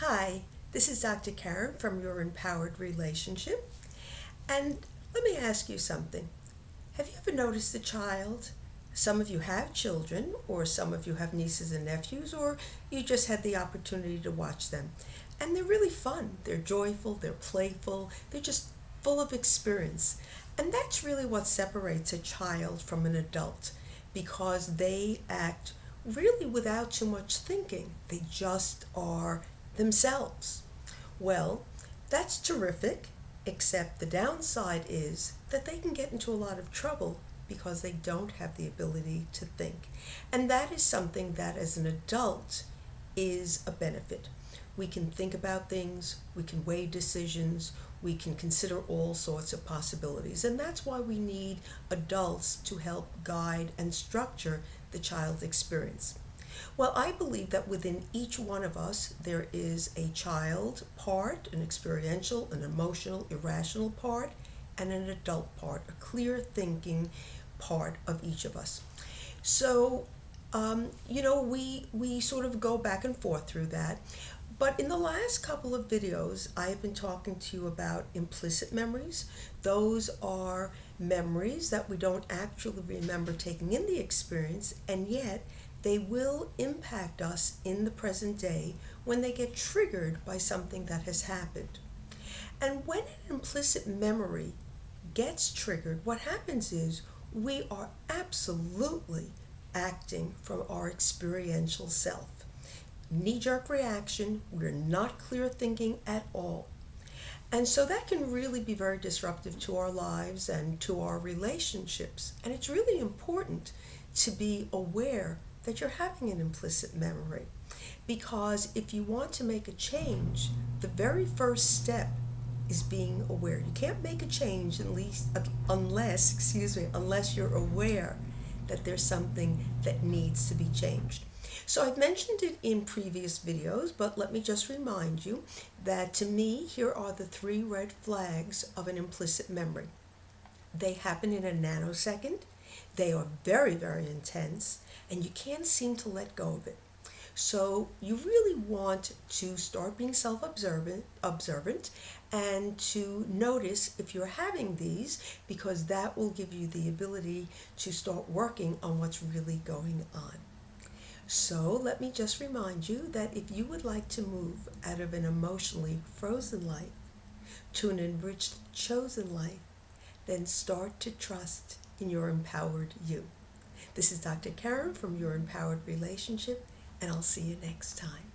Hi, this is Dr. Karen from Your Empowered Relationship. And let me ask you something. Have you ever noticed a child? Some of you have children, or some of you have nieces and nephews, or you just had the opportunity to watch them. And they're really fun. They're joyful, they're playful, they're just full of experience. And that's really what separates a child from an adult because they act really without too much thinking. They just are themselves. Well, that's terrific, except the downside is that they can get into a lot of trouble because they don't have the ability to think. And that is something that as an adult is a benefit. We can think about things, we can weigh decisions, we can consider all sorts of possibilities. And that's why we need adults to help guide and structure the child's experience. Well, I believe that within each one of us, there is a child part, an experiential, an emotional, irrational part, and an adult part, a clear thinking part of each of us. So, we sort of go back and forth through that. But in the last couple of videos, I have been talking to you about implicit memories. Those are memories that we don't actually remember taking in the experience, and yet they will impact us in the present day when they get triggered by something that has happened. And when an implicit memory gets triggered, what happens is we are absolutely acting from our experiential self. Knee-jerk reaction, we're not clear thinking at all. And so that can really be very disruptive to our lives and to our relationships. And it's really important to be aware that you're having an implicit memory. Because if you want to make a change, the very first step is being aware. You can't make a change unless you're aware that there's something that needs to be changed. So I've mentioned it in previous videos, but let me just remind you that to me, here are the 3 red flags of an implicit memory. They happen in a nanosecond. They are very, very intense, and you can't seem to let go of it. So you really want to start being observant and to notice if you're having these, because that will give you the ability to start working on what's really going on. So let me just remind you that if you would like to move out of an emotionally frozen life to an enriched, chosen life, then start to trust in your empowered you. This is Dr. Karen from Your Empowered Relationship, and I'll see you next time.